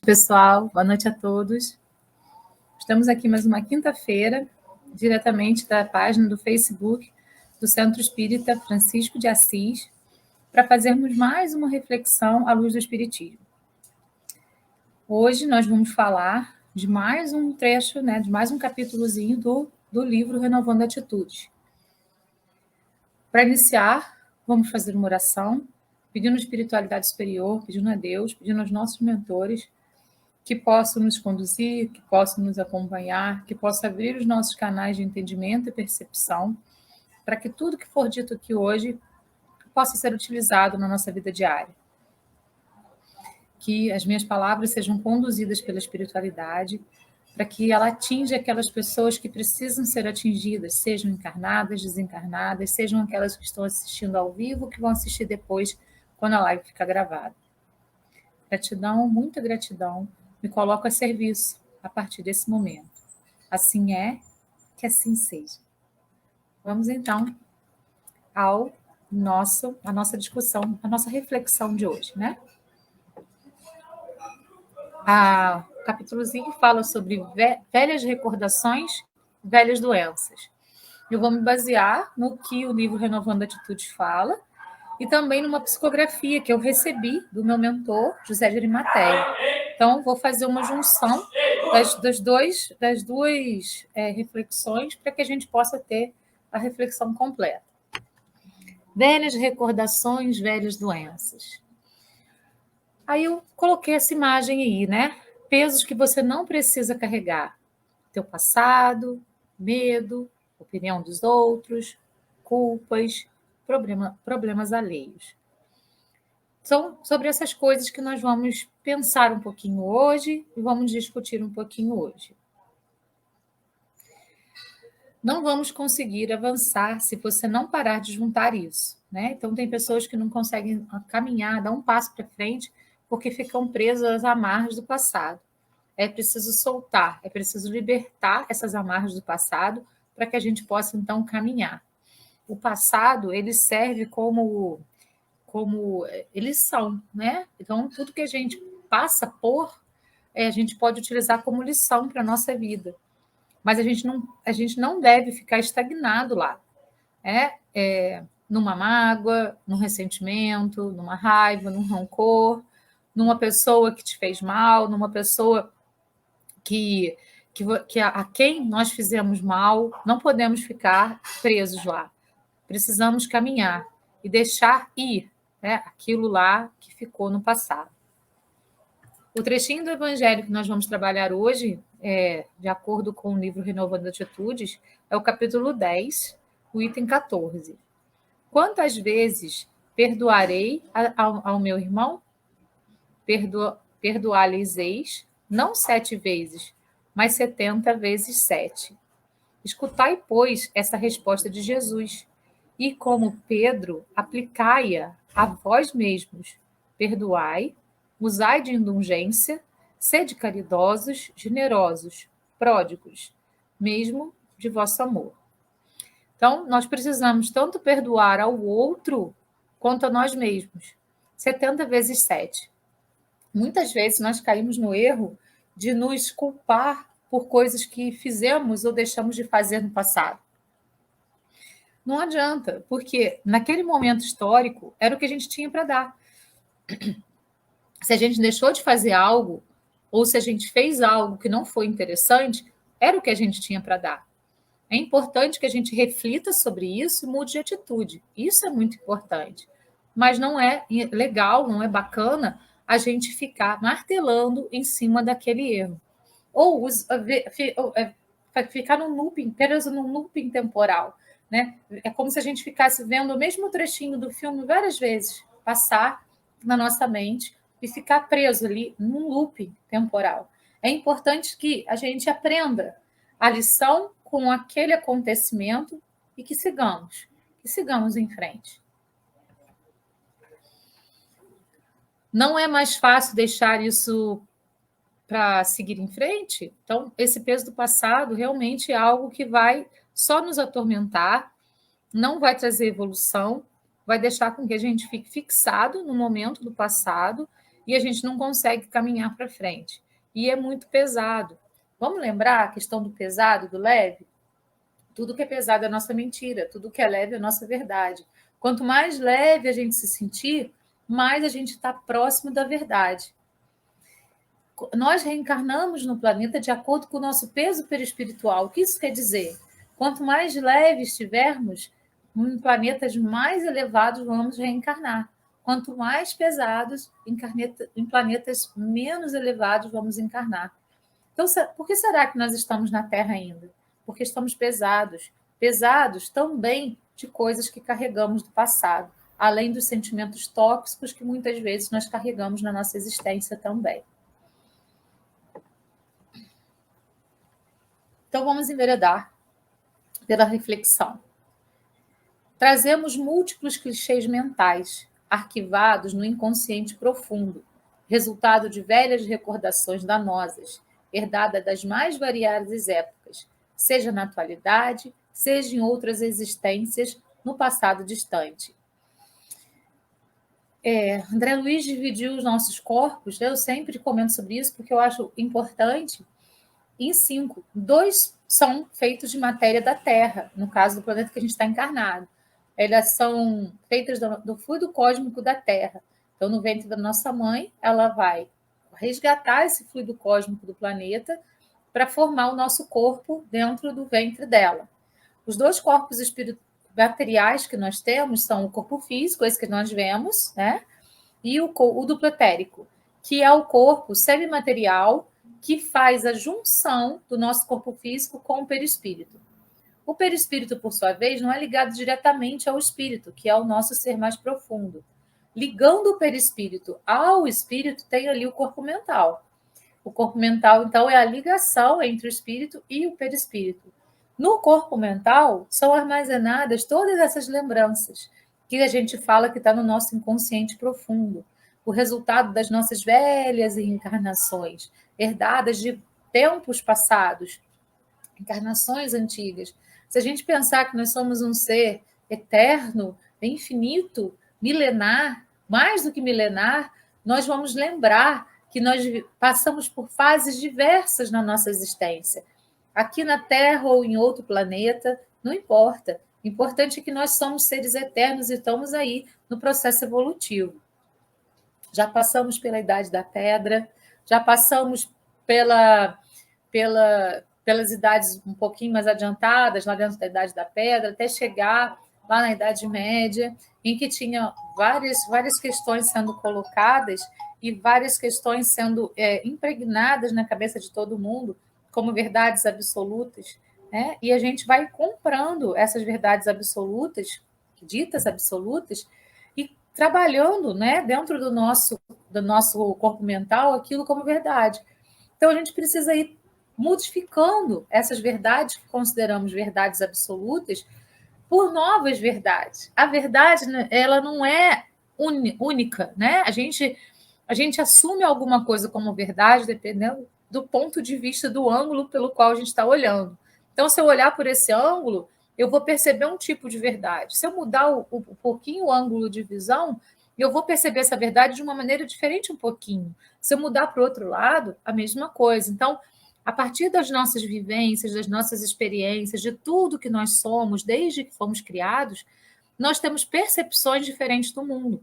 Pessoal, boa noite a todos. Estamos aqui mais uma quinta-feira, diretamente da página do Facebook do Centro Espírita Francisco de Assis, para fazermos mais uma reflexão à luz do Espiritismo. Hoje nós vamos falar de mais um trecho, de mais um capítulozinho do livro Renovando Atitudes. Para iniciar, vamos fazer uma oração, pedindo a espiritualidade superior, pedindo a Deus, pedindo aos nossos mentores que possam nos conduzir, que possam nos acompanhar, que possam abrir os nossos canais de entendimento e percepção, para que tudo que for dito aqui hoje possa ser utilizado na nossa vida diária. Que as minhas palavras sejam conduzidas pela espiritualidade, para que ela atinja aquelas pessoas que precisam ser atingidas, sejam encarnadas, desencarnadas, sejam aquelas que estão assistindo ao vivo, que vão assistir depois, quando a live ficar gravada. Gratidão, muita gratidão. Me coloco a serviço a partir desse momento. Assim é, que assim seja. Vamos então à nossa discussão, à nossa reflexão de hoje, O capítulozinho fala sobre velhas recordações, velhas doenças. Eu vou me basear no que o livro Renovando Atitudes fala e também numa psicografia que eu recebi do meu mentor, José de Arimateia. Então, vou fazer uma junção das duas reflexões para que a gente possa ter a reflexão completa. Velhas recordações, velhas doenças. Aí eu coloquei essa imagem aí, Pesos que você não precisa carregar. Teu passado, medo, opinião dos outros, culpas, problemas alheios. São sobre essas coisas que nós vamos pensar um pouquinho hoje e vamos discutir um pouquinho hoje. Não vamos conseguir avançar se você não parar de juntar isso, Então, tem pessoas que não conseguem caminhar, dar um passo para frente, porque ficam presas às amarras do passado. É preciso soltar, é preciso libertar essas amarras do passado para que a gente possa, então, caminhar. O passado, ele serve como lição, Então, tudo que a gente passa por, a gente pode utilizar como lição para a nossa vida. Mas a gente não deve ficar estagnado lá, numa mágoa, num ressentimento, numa raiva, num rancor, numa pessoa que te fez mal, numa pessoa a quem nós fizemos mal. Não podemos ficar presos lá. Precisamos caminhar e deixar ir aquilo lá que ficou no passado. O trechinho do Evangelho que nós vamos trabalhar hoje, de acordo com o livro Renovando Atitudes, é o capítulo 10, o item 14. Quantas vezes perdoarei ao meu irmão? Perdoar-lhes-eis, não 7 vezes, mas 70 vezes 7. Escutai, pois, essa resposta de Jesus, e como Pedro, aplicai-a a vós mesmos. Perdoai, usai de indulgência, sede caridosos, generosos, pródigos, mesmo de vosso amor. Então, nós precisamos tanto perdoar ao outro quanto a nós mesmos. 70 vezes 7. Muitas vezes nós caímos no erro de nos culpar por coisas que fizemos ou deixamos de fazer no passado. Não adianta, porque naquele momento histórico era o que a gente tinha para dar. Se a gente deixou de fazer algo, ou se a gente fez algo que não foi interessante, era o que a gente tinha para dar. É importante que a gente reflita sobre isso e mude de atitude. Isso é muito importante. Mas não é legal, não é bacana a gente ficar martelando em cima daquele erro. Ou ficar num looping, preso num looping temporal. É como se a gente ficasse vendo o mesmo trechinho do filme várias vezes, passar na nossa mente e ficar preso ali num looping temporal. É importante que a gente aprenda a lição com aquele acontecimento e que sigamos em frente. Não é mais fácil deixar isso para seguir em frente? Então, esse peso do passado realmente é algo que vai só nos atormentar, não vai trazer evolução, vai deixar com que a gente fique fixado no momento do passado e a gente não consegue caminhar para frente. E é muito pesado. Vamos lembrar a questão do pesado, do leve? Tudo que é pesado é nossa mentira, tudo que é leve é nossa verdade. Quanto mais leve a gente se sentir, mais a gente está próximo da verdade. Nós reencarnamos no planeta de acordo com o nosso peso perispiritual. O que isso quer dizer? Quanto mais leve estivermos, em planetas mais elevados vamos reencarnar. Quanto mais pesados, em planetas menos elevados vamos encarnar. Então, por que será que nós estamos na Terra ainda? Porque estamos pesados. Pesados também de coisas que carregamos do passado, além dos sentimentos tóxicos que muitas vezes nós carregamos na nossa existência também. Então, vamos enveredar pela reflexão. Trazemos múltiplos clichês mentais, arquivados no inconsciente profundo, resultado de velhas recordações danosas, herdadas das mais variadas épocas, seja na atualidade, seja em outras existências no passado distante. André Luiz dividiu os nossos corpos, eu sempre comento sobre isso porque eu acho importante, em 5. 2 são feitos de matéria da Terra, no caso do planeta que a gente está encarnado. Elas são feitas do fluido cósmico da Terra. Então, no ventre da nossa mãe, ela vai resgatar esse fluido cósmico do planeta para formar o nosso corpo dentro do ventre dela. Os 2 corpos materiais que nós temos são o corpo físico, esse que nós vemos, né? E o duplo etérico, que é o corpo semimaterial que faz a junção do nosso corpo físico com o perispírito. O perispírito, por sua vez, não é ligado diretamente ao espírito, que é o nosso ser mais profundo. Ligando o perispírito ao espírito, tem ali o corpo mental. O corpo mental, então, é a ligação entre o espírito e o perispírito. No corpo mental, são armazenadas todas essas lembranças que a gente fala que está no nosso inconsciente profundo, o resultado das nossas velhas reencarnações, herdadas de tempos passados, encarnações antigas. Se a gente pensar que nós somos um ser eterno, infinito, milenar, mais do que milenar, nós vamos lembrar que nós passamos por fases diversas na nossa existência. Aqui na Terra ou em outro planeta, não importa. O importante é que nós somos seres eternos e estamos aí no processo evolutivo. Já passamos pela Idade da Pedra, já passamos pelas idades um pouquinho mais adiantadas, lá dentro da Idade da Pedra, até chegar lá na Idade Média, em que tinha várias questões sendo colocadas e várias questões sendo impregnadas na cabeça de todo mundo como verdades absolutas, né? E a gente vai comprando essas verdades absolutas, ditas absolutas, e trabalhando, né, dentro do nosso corpo mental aquilo como verdade. Então, a gente precisa ir modificando essas verdades que consideramos verdades absolutas por novas verdades. A verdade, ela não é única, né? A gente assume alguma coisa como verdade dependendo do ponto de vista, do ângulo pelo qual a gente está olhando. Então, se eu olhar por esse ângulo, eu vou perceber um tipo de verdade. Se eu mudar um pouquinho o ângulo de visão, eu vou perceber essa verdade de uma maneira diferente um pouquinho. Se eu mudar para o outro lado, a mesma coisa. Então, a partir das nossas vivências, das nossas experiências, de tudo que nós somos, desde que fomos criados, nós temos percepções diferentes do mundo,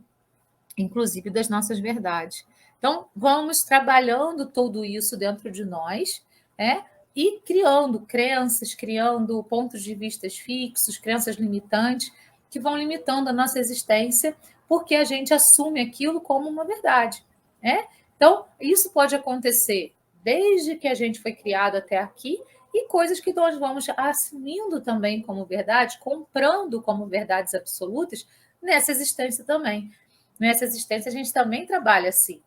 inclusive das nossas verdades. Então, vamos trabalhando tudo isso dentro de nós, né? E criando crenças, criando pontos de vista fixos, crenças limitantes, que vão limitando a nossa existência, porque a gente assume aquilo como uma verdade, né? Então, isso pode acontecer desde que a gente foi criado até aqui, e coisas que nós vamos assumindo também como verdade, comprando como verdades absolutas nessa existência também. Nessa existência, a gente também trabalha assim.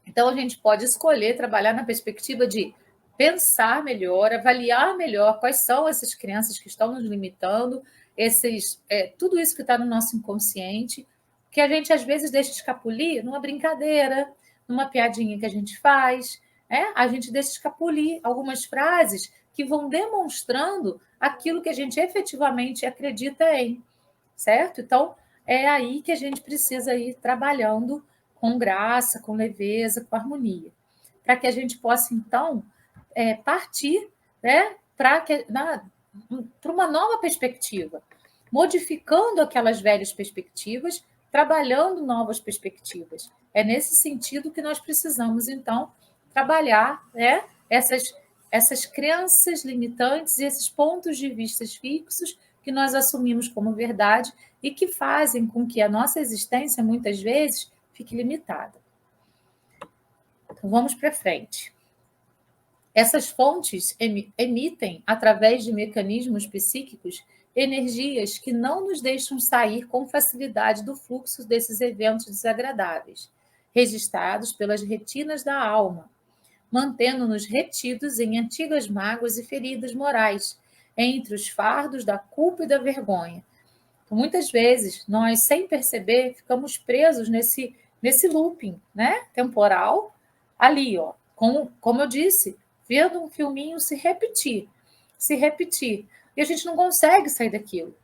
Então, a gente pode escolher trabalhar na perspectiva de pensar melhor, avaliar melhor quais são essas crenças que estão nos limitando, tudo isso que está no nosso inconsciente, que a gente às vezes deixa escapulir numa brincadeira, numa piadinha que a gente faz, a gente deixa escapulir algumas frases que vão demonstrando aquilo que a gente efetivamente acredita em, certo? Então, é aí que a gente precisa ir trabalhando com graça, com leveza, com harmonia, para que a gente possa, então, partir, né, para uma nova perspectiva, modificando aquelas velhas perspectivas, trabalhando novas perspectivas. É nesse sentido que nós precisamos, então, trabalhar, né, essas crenças limitantes e esses pontos de vista fixos que nós assumimos como verdade e que fazem com que a nossa existência, muitas vezes, fique limitada. Então, vamos para frente. Essas fontes emitem, através de mecanismos psíquicos, energias que não nos deixam sair com facilidade do fluxo desses eventos desagradáveis, registrados pelas retinas da alma, mantendo-nos retidos em antigas mágoas e feridas morais, entre os fardos da culpa e da vergonha. Então, muitas vezes, nós, sem perceber, ficamos presos nesse looping, né, temporal, ali, ó, como eu disse, vendo um filminho se repetir, e a gente não consegue sair daquilo.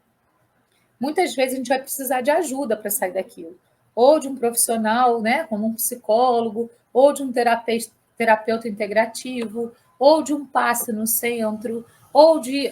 Muitas vezes a gente vai precisar de ajuda para sair daquilo, ou de um profissional, né, como um psicólogo, ou de um terapeuta integrativo, ou de um passe no centro, ou de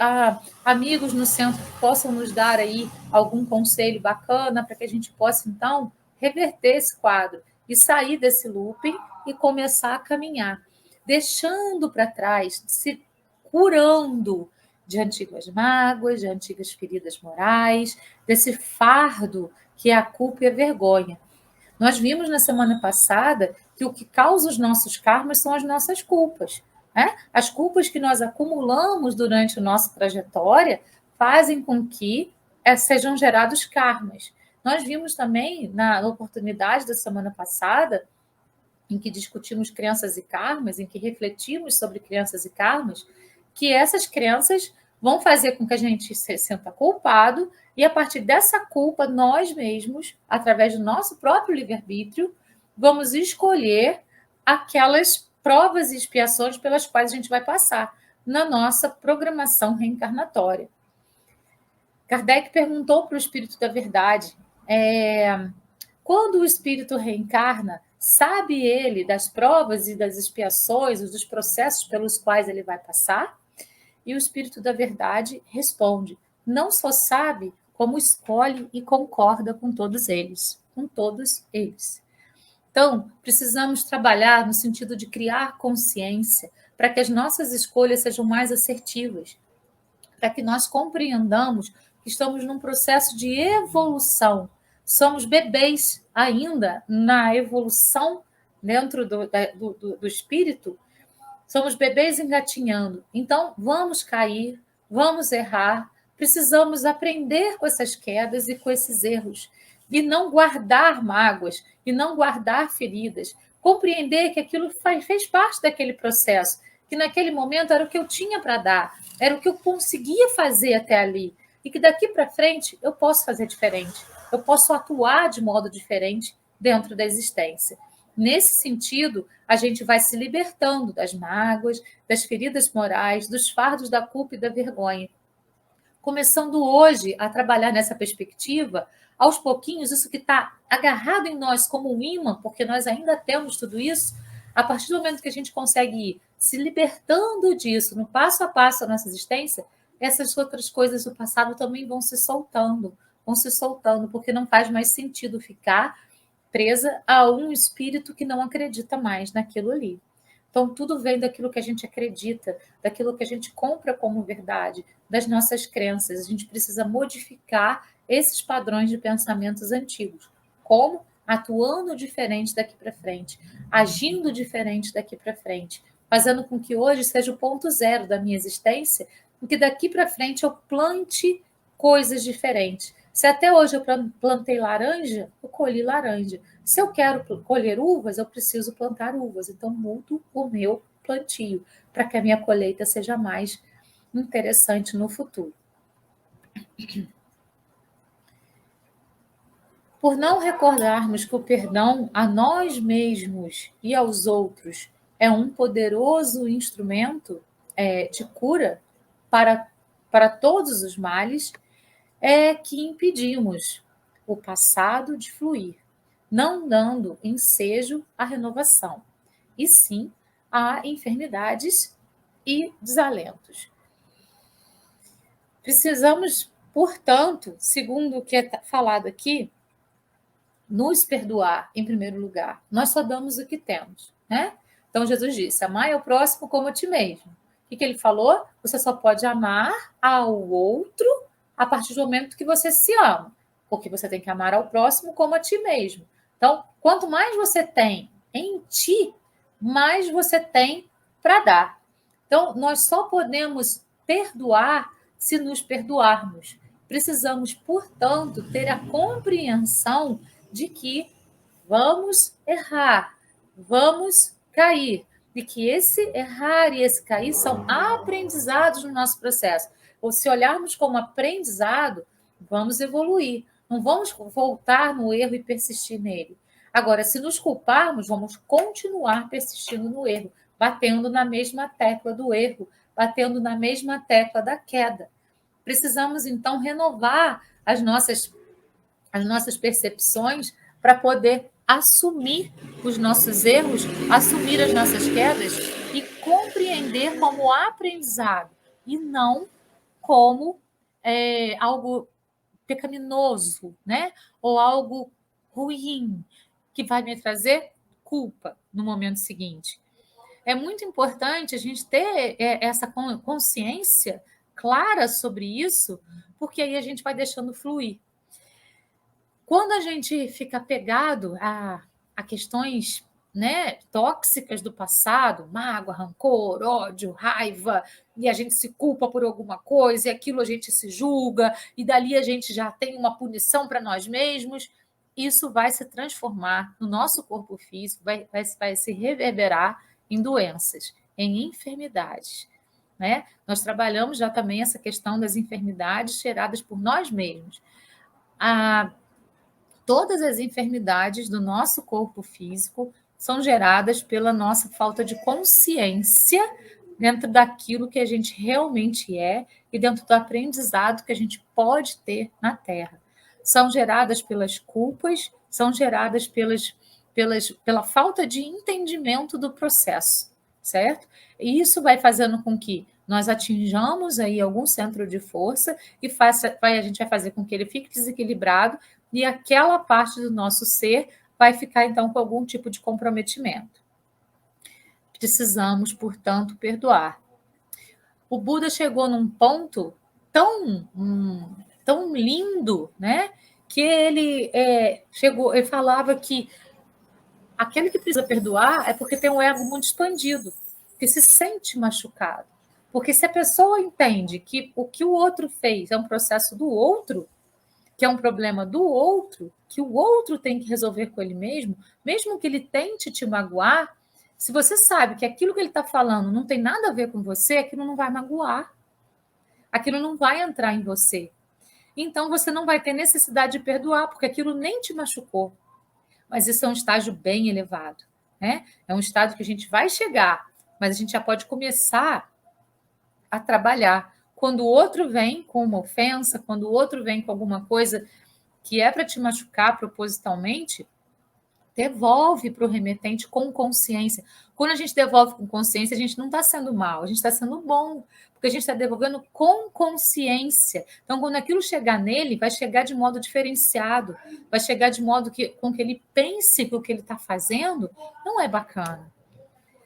amigos no centro que possam nos dar aí algum conselho bacana para que a gente possa, então, reverter esse quadro e sair desse looping e começar a caminhar, deixando para trás, se curando de antigas mágoas, de antigas feridas morais, desse fardo que é a culpa e a vergonha. Nós vimos na semana passada que o que causa os nossos karmas são as nossas culpas, né? As culpas que nós acumulamos durante a nossa trajetória fazem com que sejam gerados karmas. Nós vimos também, na oportunidade da semana passada, em que discutimos crenças e karmas, em que refletimos sobre crenças e karmas, que essas crenças vão fazer com que a gente se sinta culpado e, a partir dessa culpa, nós mesmos, através do nosso próprio livre-arbítrio, vamos escolher aquelas provas e expiações pelas quais a gente vai passar na nossa programação reencarnatória. Kardec perguntou para o Espírito da Verdade, quando o espírito reencarna, sabe ele das provas e das expiações, dos processos pelos quais ele vai passar? E o Espírito da Verdade responde: não só sabe, como escolhe e concorda com todos eles. Com todos eles. Então, precisamos trabalhar no sentido de criar consciência para que as nossas escolhas sejam mais assertivas, para que nós compreendamos que estamos num processo de evolução. Somos bebês ainda na evolução dentro do espírito, somos bebês engatinhando. Então, vamos cair, vamos errar, precisamos aprender com essas quedas e com esses erros. E não guardar mágoas, e não guardar feridas. Compreender que aquilo fez parte daquele processo, que naquele momento era o que eu tinha para dar, era o que eu conseguia fazer até ali. E que daqui para frente eu posso fazer diferente, eu posso atuar de modo diferente dentro da existência. Nesse sentido, a gente vai se libertando das mágoas, das feridas morais, dos fardos da culpa e da vergonha. Começando hoje a trabalhar nessa perspectiva, aos pouquinhos, isso que está agarrado em nós como um imã, porque nós ainda temos tudo isso, a partir do momento que a gente consegue ir se libertando disso, no passo a passo da nossa existência, essas outras coisas do passado também vão se soltando, porque não faz mais sentido ficar presa a um espírito que não acredita mais naquilo ali. Então, tudo vem daquilo que a gente acredita, daquilo que a gente compra como verdade, das nossas crenças. A gente precisa modificar esses padrões de pensamentos antigos. Como? Atuando diferente daqui para frente, agindo diferente daqui para frente, fazendo com que hoje seja o ponto zero da minha existência, e que daqui para frente eu plante coisas diferentes. Se até hoje eu plantei laranja, eu colhi laranja. Se eu quero colher uvas, eu preciso plantar uvas. Então, mudo o meu plantio para que a minha colheita seja mais interessante no futuro. Por não recordarmos que o perdão a nós mesmos e aos outros é um poderoso instrumento de cura para todos os males, é que impedimos o passado de fluir. não dando ensejo à renovação, e sim a enfermidades e desalentos. Precisamos, portanto, segundo o que é falado aqui, nos perdoar em primeiro lugar. Nós só damos o que temos, né? Então Jesus disse: amai ao próximo como a ti mesmo. O que ele falou? Você só pode amar ao outro a partir do momento que você se ama, porque você tem que amar ao próximo como a ti mesmo. Então, quanto mais você tem em ti, mais você tem para dar. Então, nós só podemos perdoar se nos perdoarmos. Precisamos, portanto, ter a compreensão de que vamos errar, vamos cair, e que esse errar e esse cair são aprendizados no nosso processo. Ou se olharmos como aprendizado, vamos evoluir. Não vamos voltar no erro e persistir nele. Agora, se nos culparmos, vamos continuar persistindo no erro, batendo na mesma tecla do erro, batendo na mesma tecla da queda. Precisamos, então, renovar as nossas percepções para poder assumir os nossos erros, assumir as nossas quedas e compreender como aprendizado e não como algo pecaminoso, né? Ou algo ruim que vai me trazer culpa no momento seguinte. É muito importante a gente ter essa consciência clara sobre isso, porque aí a gente vai deixando fluir. Quando a gente fica apegado a questões, né, tóxicas do passado, mágoa, rancor, ódio, raiva, e a gente se culpa por alguma coisa, e aquilo a gente se julga, e dali a gente já tem uma punição para nós mesmos, isso vai se transformar no nosso corpo físico, vai se reverberar em doenças, em enfermidades. Né? Nós trabalhamos já também essa questão das enfermidades geradas por nós mesmos. Todas as enfermidades do nosso corpo físico são geradas pela nossa falta de consciência dentro daquilo que a gente realmente é e dentro do aprendizado que a gente pode ter na Terra. São geradas pelas culpas, são geradas pela falta de entendimento do processo, certo? E isso vai fazendo com que nós atinjamos aí algum centro de força e a gente vai fazer com que ele fique desequilibrado e aquela parte do nosso ser vai ficar, então, com algum tipo de comprometimento. Precisamos, portanto, perdoar. O Buda chegou num ponto tão lindo, né? Que ele ele falava que aquele que precisa perdoar é porque tem um ego muito expandido, que se sente machucado. Porque se a pessoa entende que o que o outro fez é um processo do outro, que é um problema do outro, que o outro tem que resolver com ele mesmo, mesmo que ele tente te magoar, se você sabe que aquilo que ele está falando não tem nada a ver com você, aquilo não vai magoar. Aquilo não vai entrar em você. Então, você não vai ter necessidade de perdoar, porque aquilo nem te machucou. Mas isso é um estágio bem elevado. Né? É um estágio que a gente vai chegar, mas a gente já pode começar a trabalhar. Quando o outro vem com uma ofensa, quando o outro vem com alguma coisa que é para te machucar propositalmente, devolve para o remetente com consciência. Quando a gente devolve com consciência, a gente não está sendo mal, a gente está sendo bom, porque a gente está devolvendo com consciência. Então, quando aquilo chegar nele, vai chegar de modo diferenciado, vai chegar de modo com que ele pense que o que ele está fazendo não é bacana.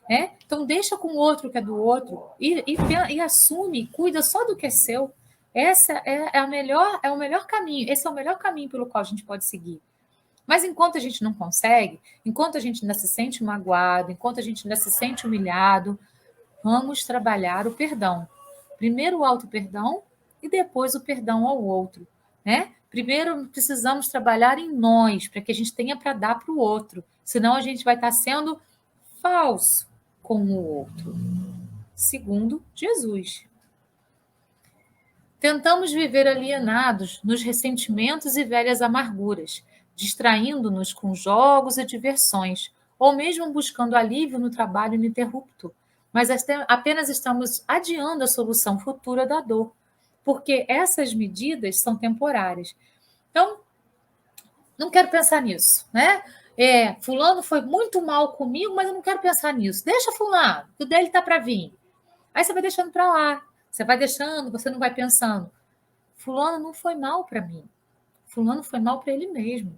Né? Então, deixa com o outro que é do outro e assume, cuida só do que é seu. Essa é o melhor caminho, esse é o melhor caminho pelo qual a gente pode seguir. Mas enquanto a gente não consegue, enquanto a gente ainda se sente magoado, enquanto a gente ainda se sente humilhado, vamos trabalhar o perdão. Primeiro o auto-perdão e depois o perdão ao outro. Né? Primeiro precisamos trabalhar em nós, para que a gente tenha para dar para o outro. Senão a gente vai estar sendo falso com o outro. Segundo Jesus. Tentamos viver alienados nos ressentimentos e velhas amarguras, distraindo-nos com jogos e diversões, ou mesmo buscando alívio no trabalho ininterrupto, mas apenas estamos adiando a solução futura da dor, porque essas medidas são temporárias. Então, não quero pensar nisso, né? Fulano foi muito mal comigo, mas eu não quero pensar nisso. Deixa fulano, que o dele tá para vir. Aí você vai deixando para lá. Você vai deixando, você não vai pensando. Fulano não foi mal para mim. Fulano foi mal para ele mesmo.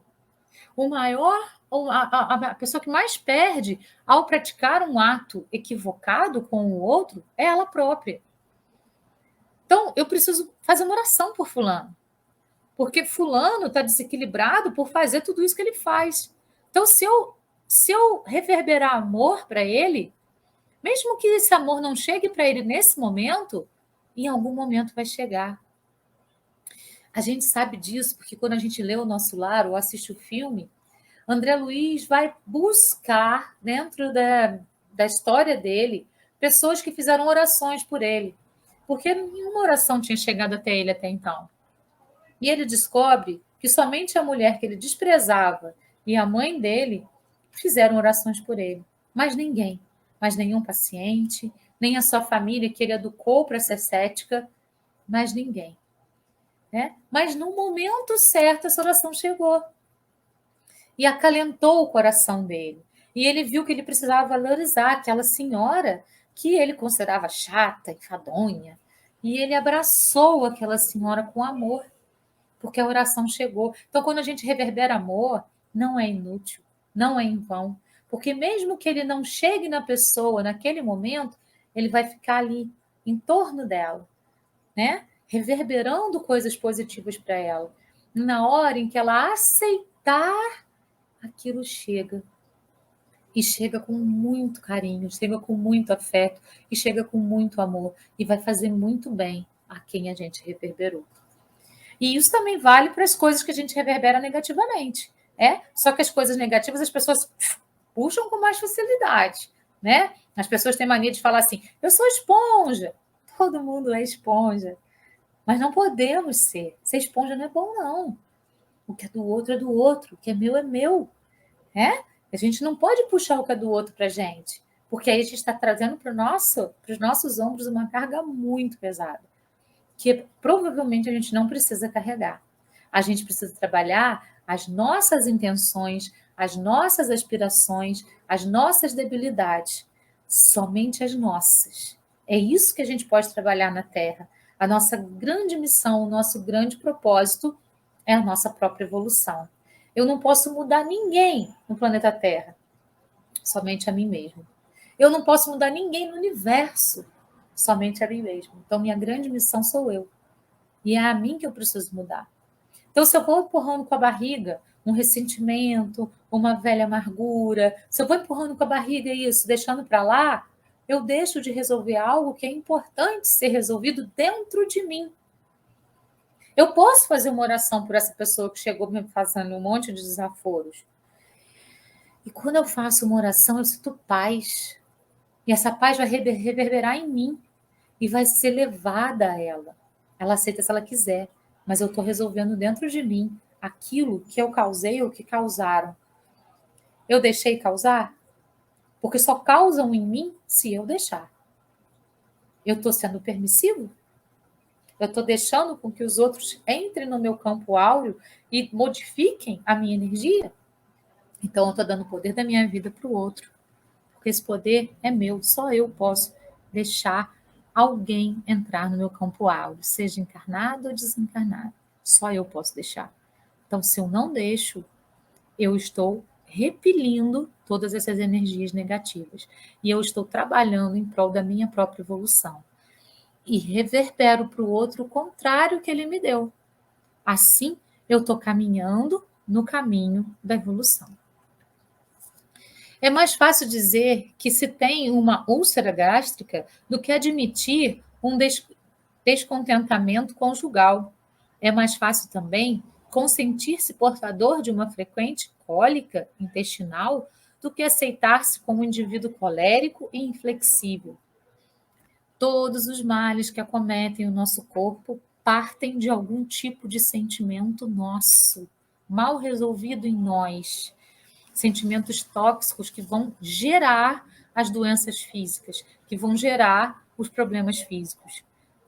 O maior, a pessoa que mais perde ao praticar um ato equivocado com o outro é ela própria. Então, eu preciso fazer uma oração por fulano. Porque fulano está desequilibrado por fazer tudo isso que ele faz. Então, se eu reverberar amor para ele, mesmo que esse amor não chegue para ele nesse momento, em algum momento vai chegar. A gente sabe disso porque quando a gente lê O Nosso Lar ou assiste o filme, André Luiz vai buscar dentro da história dele pessoas que fizeram orações por ele, porque nenhuma oração tinha chegado até ele até então. E ele descobre que somente a mulher que ele desprezava e a mãe dele fizeram orações por ele. Mas ninguém, mas nenhum paciente, nem a sua família que ele educou para ser cética, mas ninguém. Né? Mas no momento certo, essa oração chegou e acalentou o coração dele. E ele viu que ele precisava valorizar aquela senhora que ele considerava chata, enfadonha. E ele abraçou aquela senhora com amor, porque a oração chegou. Então, quando a gente reverbera amor, não é inútil, não é em vão. Porque mesmo que ele não chegue na pessoa naquele momento, ele vai ficar ali, em torno dela, né? Reverberando coisas positivas para ela. Na hora em que ela aceitar, aquilo chega. E chega com muito carinho, chega com muito afeto, e chega com muito amor. E vai fazer muito bem a quem a gente reverberou. E isso também vale para as coisas que a gente reverbera negativamente. Só que as coisas negativas as pessoas puxam com mais facilidade. Né? As pessoas têm mania de falar assim: eu sou esponja. Todo mundo é esponja. Mas não podemos ser. Ser esponja não é bom, não. O que é do outro é do outro. O que é meu é meu. A gente não pode puxar o que é do outro para a gente. Porque aí a gente está trazendo para os nossos ombros uma carga muito pesada. Que provavelmente a gente não precisa carregar. A gente precisa trabalhar as nossas intenções, as nossas aspirações, as nossas debilidades. Somente as nossas. É isso que a gente pode trabalhar na Terra. A nossa grande missão, o nosso grande propósito é a nossa própria evolução. Eu não posso mudar ninguém no planeta Terra, somente a mim mesmo. Eu não posso mudar ninguém no universo, somente a mim mesmo. Então, minha grande missão sou eu. E é a mim que eu preciso mudar. Então, se eu vou empurrando com a barriga um ressentimento, uma velha amargura, se eu vou empurrando com a barriga isso, deixando para lá, eu deixo de resolver algo que é importante ser resolvido dentro de mim. Eu posso fazer uma oração por essa pessoa que chegou me fazendo um monte de desaforos. E quando eu faço uma oração, eu sinto paz. E essa paz vai reverberar em mim e vai ser levada a ela. Ela aceita se ela quiser, mas eu estou resolvendo dentro de mim aquilo que eu causei ou que causaram. Eu deixei causar? Porque só causam em mim se eu deixar. Eu estou sendo permissivo? Eu estou deixando com que os outros entrem no meu campo áureo e modifiquem a minha energia? Então, eu estou dando o poder da minha vida para o outro. Porque esse poder é meu, só eu posso deixar alguém entrar no meu campo áureo, seja encarnado ou desencarnado. Só eu posso deixar. Então, se eu não deixo, eu estou repelindo todas essas energias negativas. E eu estou trabalhando em prol da minha própria evolução. E reverbero para o outro o contrário que ele me deu. Assim, eu estou caminhando no caminho da evolução. É mais fácil dizer que se tem uma úlcera gástrica do que admitir um descontentamento conjugal. É mais fácil também consentir-se portador de uma frequente cólica intestinal do que aceitar-se como um indivíduo colérico e inflexível. Todos os males que acometem o nosso corpo partem de algum tipo de sentimento nosso, mal resolvido em nós. Sentimentos tóxicos que vão gerar as doenças físicas, que vão gerar os problemas físicos.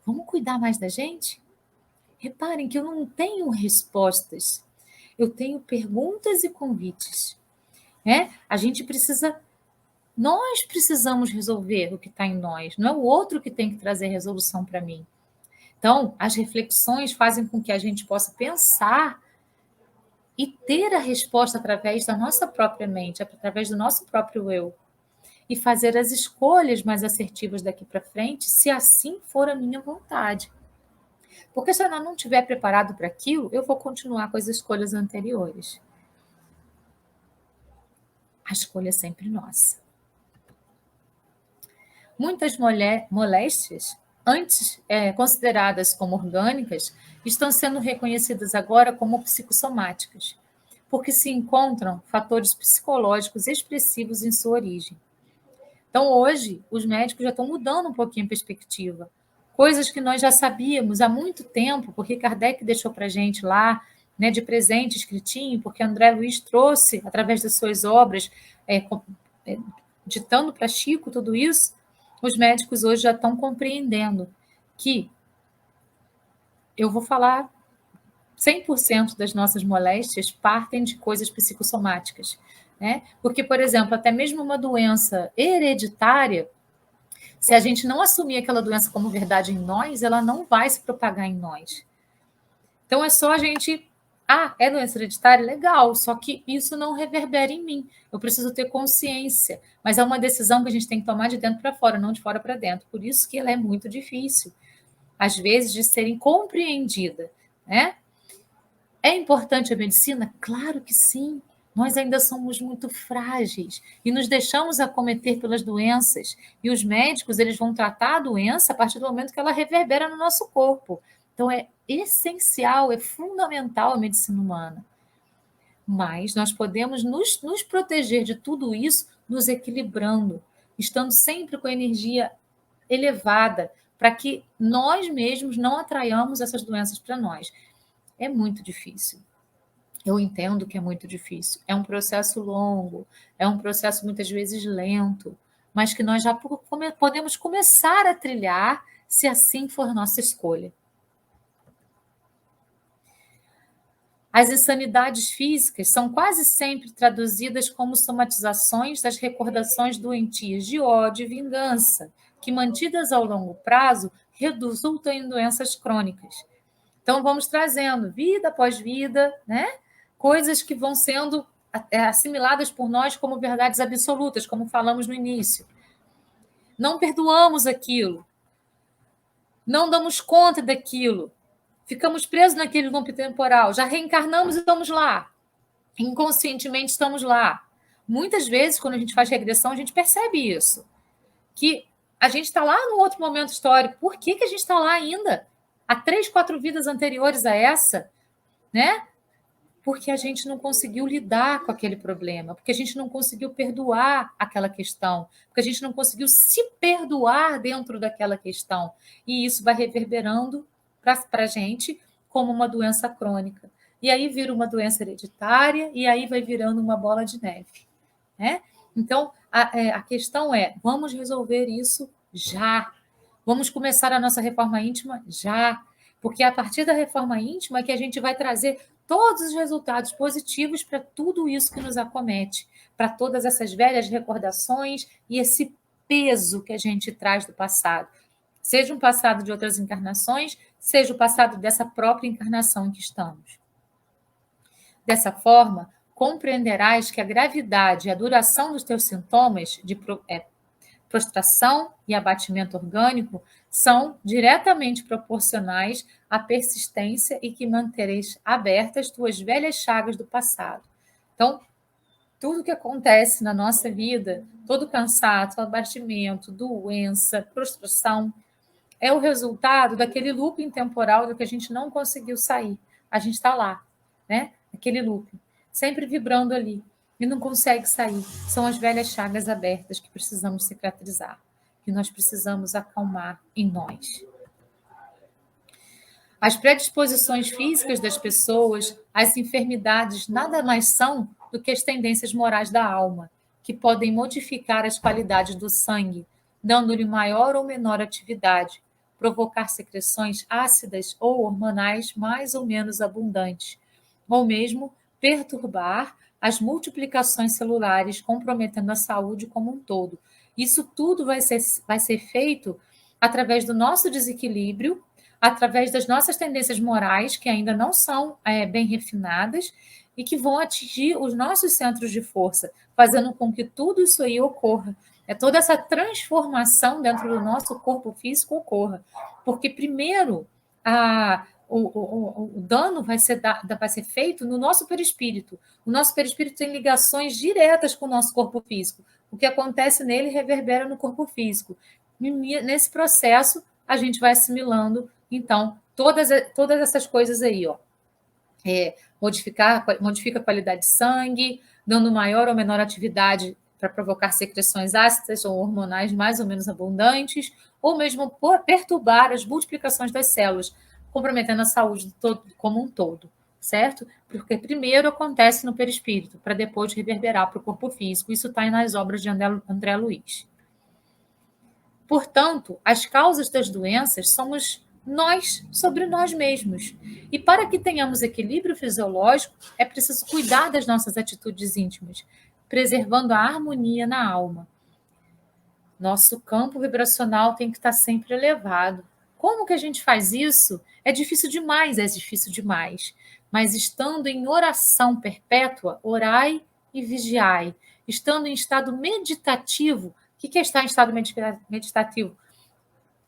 Vamos cuidar mais da gente? Reparem que eu não tenho respostas, eu tenho perguntas e convites. né? Nós precisamos resolver o que está em nós, não é o outro que tem que trazer resolução para mim. Então, as reflexões fazem com que a gente possa pensar e ter a resposta através da nossa própria mente, através do nosso próprio eu, e fazer as escolhas mais assertivas daqui para frente, se assim for a minha vontade. Porque se eu não estiver preparado para aquilo, eu vou continuar com as escolhas anteriores. A escolha é sempre nossa. Muitas moléstias, antes consideradas como orgânicas, estão sendo reconhecidas agora como psicossomáticas, porque se encontram fatores psicológicos expressivos em sua origem. Então, hoje, os médicos já estão mudando um pouquinho a perspectiva. Coisas que nós já sabíamos há muito tempo, porque Kardec deixou para a gente lá, né, de presente, escritinho, porque André Luiz trouxe, através das suas obras, ditando para Chico tudo isso, os médicos hoje já estão compreendendo que eu vou falar 100% das nossas moléstias partem de coisas psicossomáticas, né? Porque, por exemplo, até mesmo uma doença hereditária, se a gente não assumir aquela doença como verdade em nós, ela não vai se propagar em nós. Então é só a gente. Ah, é doença hereditária? Legal, só que isso não reverbera em mim. Eu preciso ter consciência. Mas é uma decisão que a gente tem que tomar de dentro para fora, não de fora para dentro. Por isso que ela é muito difícil, às vezes, de serem compreendida, né? É importante a medicina? Claro que sim. Nós ainda somos muito frágeis e nos deixamos acometer pelas doenças. E os médicos, eles vão tratar a doença a partir do momento que ela reverbera no nosso corpo. Então, é essencial, é fundamental a medicina humana. Mas nós podemos nos proteger de tudo isso nos equilibrando, estando sempre com a energia elevada, para que nós mesmos não atraiamos essas doenças para nós. É muito difícil. Eu entendo que é muito difícil. É um processo longo, é um processo muitas vezes lento, mas que nós já podemos começar a trilhar se assim for nossa escolha. As insanidades físicas são quase sempre traduzidas como somatizações das recordações doentias de ódio e vingança, que, mantidas ao longo prazo, resultam em doenças crônicas. Então, vamos trazendo, vida após vida, né? Coisas que vão sendo assimiladas por nós como verdades absolutas, como falamos no início. Não perdoamos aquilo, não damos conta daquilo, ficamos presos naquele loop temporal, já reencarnamos e estamos lá. Inconscientemente estamos lá. Muitas vezes, quando a gente faz regressão, a gente percebe isso. Que a gente está lá no outro momento histórico. Por que a gente está lá ainda? Há 3, 4 vidas anteriores a essa, né? Porque a gente não conseguiu lidar com aquele problema, porque a gente não conseguiu perdoar aquela questão, porque a gente não conseguiu se perdoar dentro daquela questão. E isso vai reverberando para a gente como uma doença crônica. E aí vira uma doença hereditária, e aí vai virando uma bola de neve. Né? Então, a questão é: vamos resolver isso já. Vamos começar a nossa reforma íntima já. Porque é a partir da reforma íntima é que a gente vai trazer todos os resultados positivos para tudo isso que nos acomete, para todas essas velhas recordações e esse peso que a gente traz do passado. Seja um passado de outras encarnações, seja o passado dessa própria encarnação em que estamos. Dessa forma, compreenderás que a gravidade e a duração dos teus sintomas de prostração e abatimento orgânico são diretamente proporcionais à persistência e que mantereis abertas tuas velhas chagas do passado. Então, tudo que acontece na nossa vida, todo cansaço, abatimento, doença, prostração, é o resultado daquele looping temporal do que a gente não conseguiu sair. A gente está lá, né? Aquele looping, sempre vibrando ali, e não consegue sair. São as velhas chagas abertas que precisamos cicatrizar, que nós precisamos acalmar em nós. As predisposições físicas das pessoas, as enfermidades, nada mais são do que as tendências morais da alma, que podem modificar as qualidades do sangue, dando-lhe maior ou menor atividade, provocar secreções ácidas ou hormonais mais ou menos abundantes, ou mesmo perturbar as multiplicações celulares, comprometendo a saúde como um todo. Isso tudo vai ser feito através do nosso desequilíbrio, através das nossas tendências morais, que ainda não são bem refinadas, e que vão atingir os nossos centros de força, fazendo com que tudo isso aí ocorra. Toda essa transformação dentro do nosso corpo físico ocorra. Porque, primeiro, o dano vai ser feito no nosso perispírito. O nosso perispírito tem ligações diretas com o nosso corpo físico. O que acontece nele reverbera no corpo físico. Nesse processo, a gente vai assimilando, então, todas essas coisas aí, ó. Modifica a qualidade de sangue, dando maior ou menor atividade para provocar secreções ácidas ou hormonais mais ou menos abundantes, ou mesmo perturbar as multiplicações das células, comprometendo a saúde como um todo, certo? Porque primeiro acontece no perispírito, para depois reverberar para o corpo físico. Isso está nas obras de André Luiz. Portanto, as causas das doenças somos nós sobre nós mesmos. E para que tenhamos equilíbrio fisiológico, é preciso cuidar das nossas atitudes íntimas, preservando a harmonia na alma. Nosso campo vibracional tem que estar sempre elevado. Como que a gente faz isso? É difícil demais. Mas estando em oração perpétua, orai e vigiai. Estando em estado meditativo. O que é estar em estado meditativo?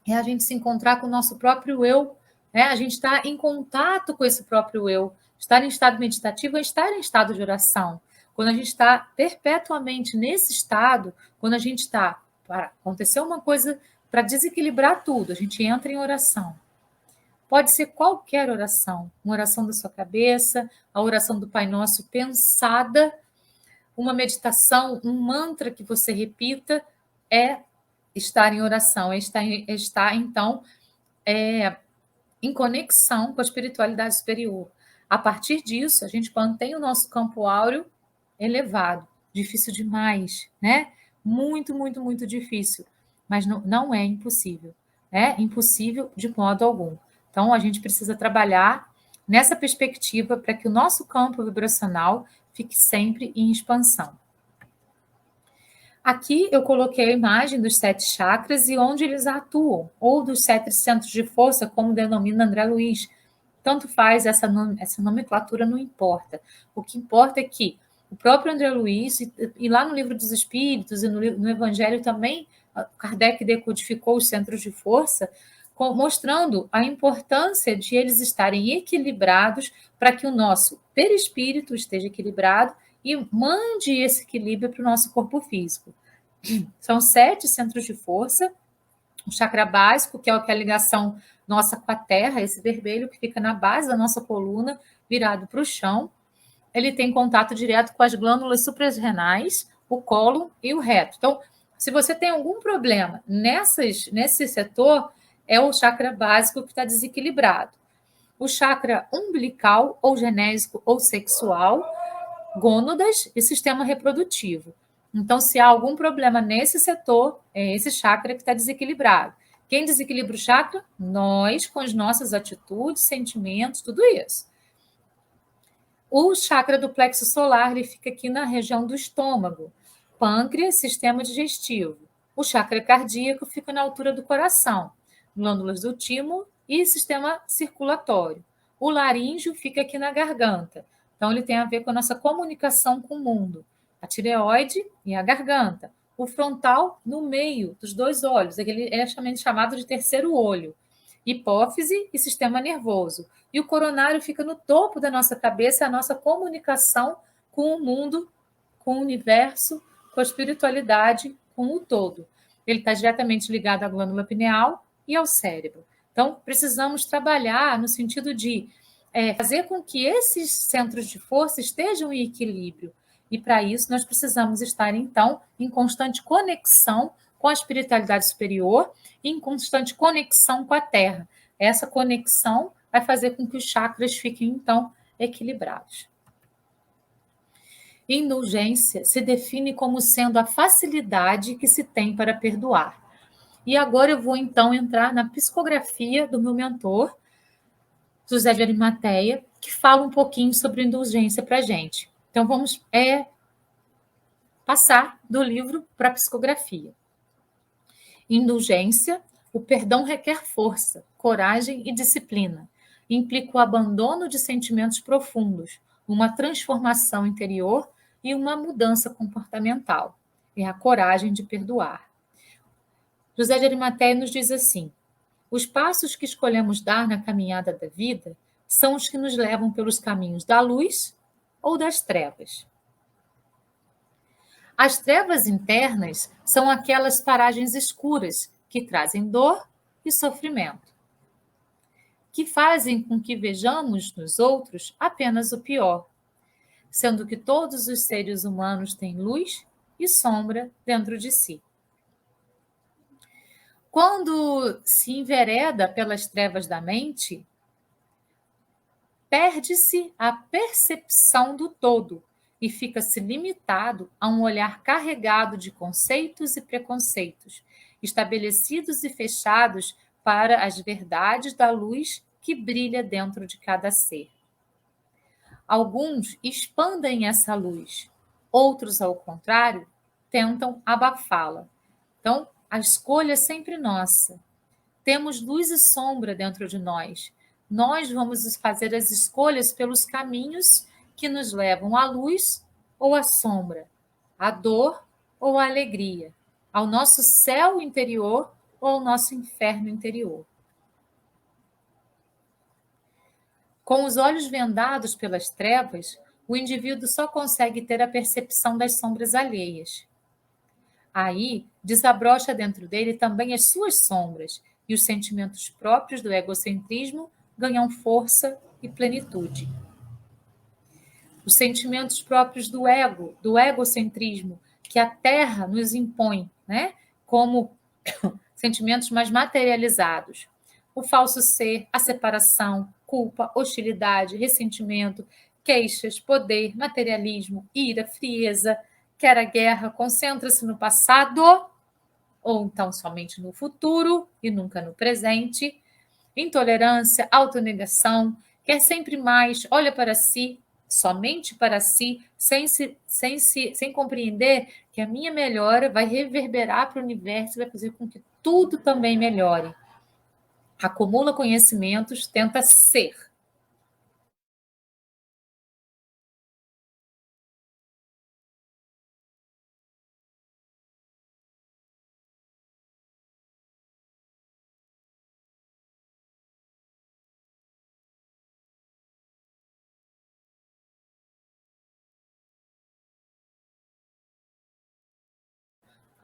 É a gente se encontrar com o nosso próprio eu, né? A gente está em contato com esse próprio eu. Estar em estado meditativo é estar em estado de oração. Quando a gente está perpetuamente nesse estado, quando a gente está para acontecer uma coisa para desequilibrar tudo, a gente entra em oração. Pode ser qualquer oração, uma oração da sua cabeça, a oração do Pai Nosso pensada, uma meditação, um mantra que você repita, é estar em oração, é estar então, em conexão com a espiritualidade superior. A partir disso, a gente mantém o nosso campo áureo elevado. Difícil demais, né? Muito, muito, muito difícil. Mas não é impossível. É impossível de modo algum. Então, a gente precisa trabalhar nessa perspectiva para que o nosso campo vibracional fique sempre em expansão. Aqui eu coloquei a imagem dos 7 chakras e onde eles atuam, ou dos 7 centros de força, como denomina André Luiz. Tanto faz, essa nomenclatura não importa. O que importa é que o próprio André Luiz, e lá no Livro dos Espíritos e no Evangelho também, Kardec decodificou os centros de força, mostrando a importância de eles estarem equilibrados para que o nosso perispírito esteja equilibrado e mande esse equilíbrio para o nosso corpo físico. São 7 centros de força. O chakra básico, que é a ligação nossa com a terra, esse vermelho que fica na base da nossa coluna, virado para o chão. Ele tem contato direto com as glândulas suprarrenais, o cólon e o reto. Então, se você tem algum problema nesse setor, é o chakra básico que está desequilibrado. O chakra umbilical, ou genésico, ou sexual, gônadas e sistema reprodutivo. Então, se há algum problema nesse setor, é esse chakra que está desequilibrado. Quem desequilibra o chakra? Nós, com as nossas atitudes, sentimentos, tudo isso. O chakra do plexo solar, ele fica aqui na região do estômago. Pâncreas, sistema digestivo. O chakra cardíaco fica na altura do coração. Glândulas do timo e sistema circulatório. O laríngeo fica aqui na garganta. Então, ele tem a ver com a nossa comunicação com o mundo. A tireoide e a garganta. O frontal no meio dos 2 olhos. Ele é chamado de terceiro olho. Hipófise e sistema nervoso. E o coronário fica no topo da nossa cabeça, a nossa comunicação com o mundo, com o universo, com a espiritualidade, com o todo. Ele está diretamente ligado à glândula pineal e ao cérebro. Então, precisamos trabalhar no sentido de fazer com que esses centros de força estejam em equilíbrio. E, para isso, nós precisamos estar, então, em constante conexão com a espiritualidade superior e em constante conexão com a Terra. Essa conexão vai fazer com que os chakras fiquem, então, equilibrados. Indulgência se define como sendo a facilidade que se tem para perdoar. E agora eu vou, então, entrar na psicografia do meu mentor, José de Arimateia, que fala um pouquinho sobre indulgência para a gente. Então, vamos passar do livro para a psicografia. Indulgência, o perdão requer força, coragem e disciplina. Implica o abandono de sentimentos profundos, uma transformação interior e uma mudança comportamental. É a coragem de perdoar. José de Arimateia nos diz assim: os passos que escolhemos dar na caminhada da vida são os que nos levam pelos caminhos da luz ou das trevas. As trevas internas são aquelas paragens escuras que trazem dor e sofrimento, que fazem com que vejamos nos outros apenas o pior, sendo que todos os seres humanos têm luz e sombra dentro de si. Quando se envereda pelas trevas da mente, perde-se a percepção do todo e fica-se limitado a um olhar carregado de conceitos e preconceitos, estabelecidos e fechados para as verdades da luz que brilha dentro de cada ser. Alguns expandem essa luz, outros, ao contrário, tentam abafá-la. Então, a escolha é sempre nossa. Temos luz e sombra dentro de nós. Nós vamos fazer as escolhas pelos caminhos que nos levam à luz ou à sombra, à dor ou à alegria, ao nosso céu interior ou ao nosso inferno interior. Com os olhos vendados pelas trevas, o indivíduo só consegue ter a percepção das sombras alheias. Aí, desabrocha dentro dele também as suas sombras, e os sentimentos próprios do egocentrismo ganham força e plenitude. Os sentimentos próprios do ego, do egocentrismo, que a Terra nos impõe, né? Como sentimentos mais materializados. O falso ser, a separação, culpa, hostilidade, ressentimento, queixas, poder, materialismo, ira, frieza, quer a guerra, concentra-se no passado ou então somente no futuro e nunca no presente. Intolerância, autonegação, quer sempre mais, olha para si, somente para si, sem compreender que a minha melhora vai reverberar para o universo e vai fazer com que tudo também melhore. Acumula conhecimentos, tenta ser.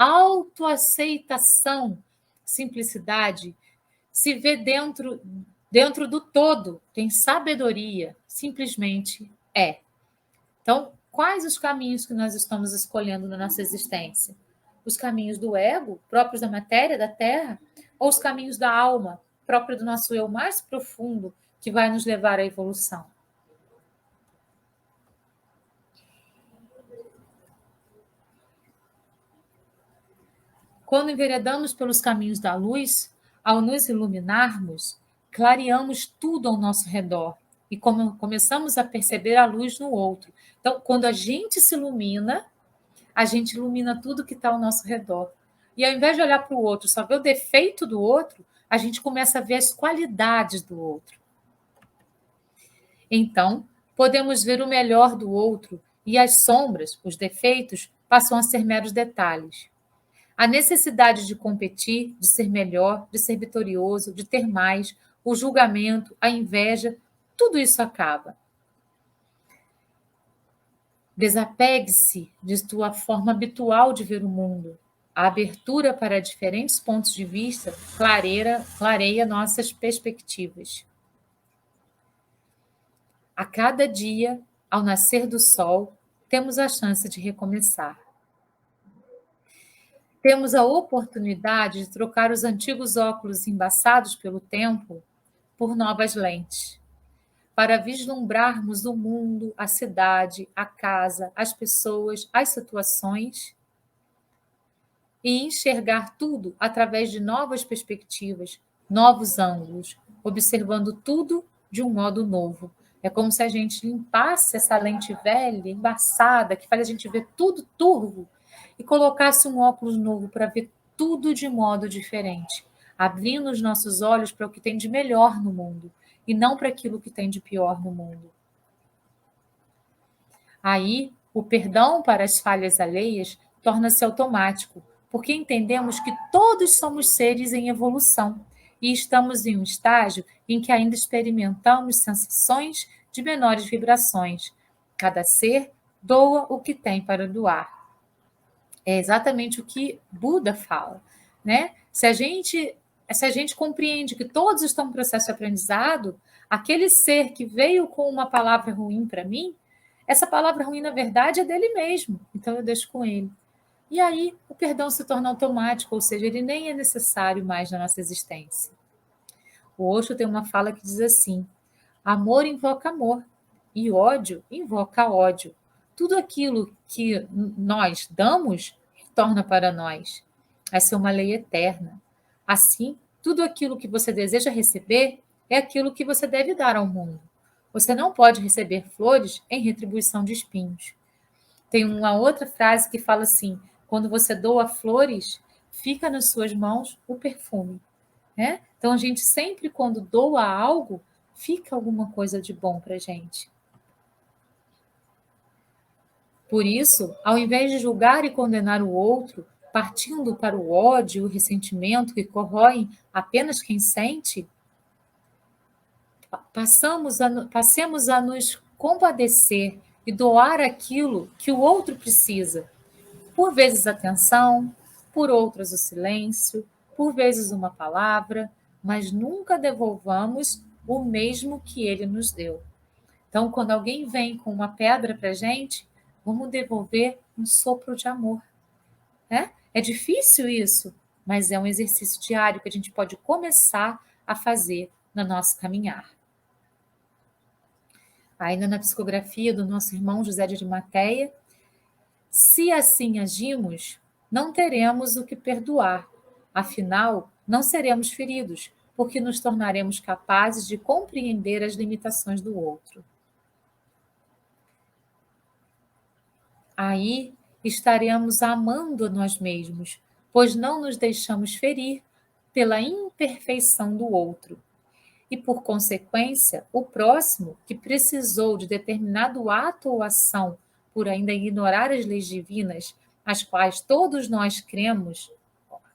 Autoaceitação, simplicidade, se vê dentro do todo, tem sabedoria, simplesmente é. Então, quais os caminhos que nós estamos escolhendo na nossa existência? Os caminhos do ego, próprios da matéria, da terra, ou os caminhos da alma, próprio do nosso eu mais profundo, que vai nos levar à evolução? Quando enveredamos pelos caminhos da luz, ao nos iluminarmos, clareamos tudo ao nosso redor e começamos a perceber a luz no outro. Então, quando a gente se ilumina, a gente ilumina tudo que está ao nosso redor. E ao invés de olhar para o outro, só ver o defeito do outro, a gente começa a ver as qualidades do outro. Então, podemos ver o melhor do outro e as sombras, os defeitos, passam a ser meros detalhes. A necessidade de competir, de ser melhor, de ser vitorioso, de ter mais, o julgamento, a inveja, tudo isso acaba. Desapegue-se de sua forma habitual de ver o mundo. A abertura para diferentes pontos de vista clareia nossas perspectivas. A cada dia, ao nascer do sol, temos a chance de recomeçar. Temos a oportunidade de trocar os antigos óculos embaçados pelo tempo por novas lentes, para vislumbrarmos o mundo, a cidade, a casa, as pessoas, as situações e enxergar tudo através de novas perspectivas, novos ângulos, observando tudo de um modo novo, É como se a gente limpasse essa lente velha, embaçada, que faz a gente ver tudo turvo, e colocasse um óculos novo para ver tudo de modo diferente, abrindo os nossos olhos para o que tem de melhor no mundo e não para aquilo que tem de pior no mundo. Aí, o perdão para as falhas alheias torna-se automático, porque entendemos que todos somos seres em evolução e estamos em um estágio em que ainda experimentamos sensações de menores vibrações. Cada ser doa o que tem para doar. É exatamente o que Buda fala, né? Se a gente compreende que todos estão em processo de aprendizado, aquele ser que veio com uma palavra ruim para mim, essa palavra ruim, na verdade, é dele mesmo. Então eu deixo com ele. E aí o perdão se torna automático, ou seja, ele nem é necessário mais na nossa existência. O Osho tem uma fala que diz assim: amor invoca amor e ódio invoca ódio. Tudo aquilo que nós damos retorna para nós. Essa é uma lei eterna. Assim, tudo aquilo que você deseja receber é aquilo que você deve dar ao mundo. Você não pode receber flores em retribuição de espinhos. Tem uma outra frase que fala assim: quando você doa flores, fica nas suas mãos o perfume, né? Então a gente sempre, quando doa algo, fica alguma coisa de bom para a gente. Por isso, ao invés de julgar e condenar o outro, partindo para o ódio e o ressentimento que corroem apenas quem sente, passemos a nos compadecer e doar aquilo que o outro precisa. Por vezes atenção, por outras o silêncio, por vezes uma palavra, mas nunca devolvamos o mesmo que ele nos deu. Então, quando alguém vem com uma pedra para a gente, vamos devolver um sopro de amor, né? É difícil isso, mas é um exercício diário que a gente pode começar a fazer no nosso caminhar. Ainda na psicografia do nosso irmão José de Arimateia, se assim agimos, não teremos o que perdoar, afinal, não seremos feridos, porque nos tornaremos capazes de compreender as limitações do outro. Aí estaremos amando a nós mesmos, pois não nos deixamos ferir pela imperfeição do outro. E, por consequência, o próximo, que precisou de determinado ato ou ação por ainda ignorar as leis divinas, às quais todos nós cremos,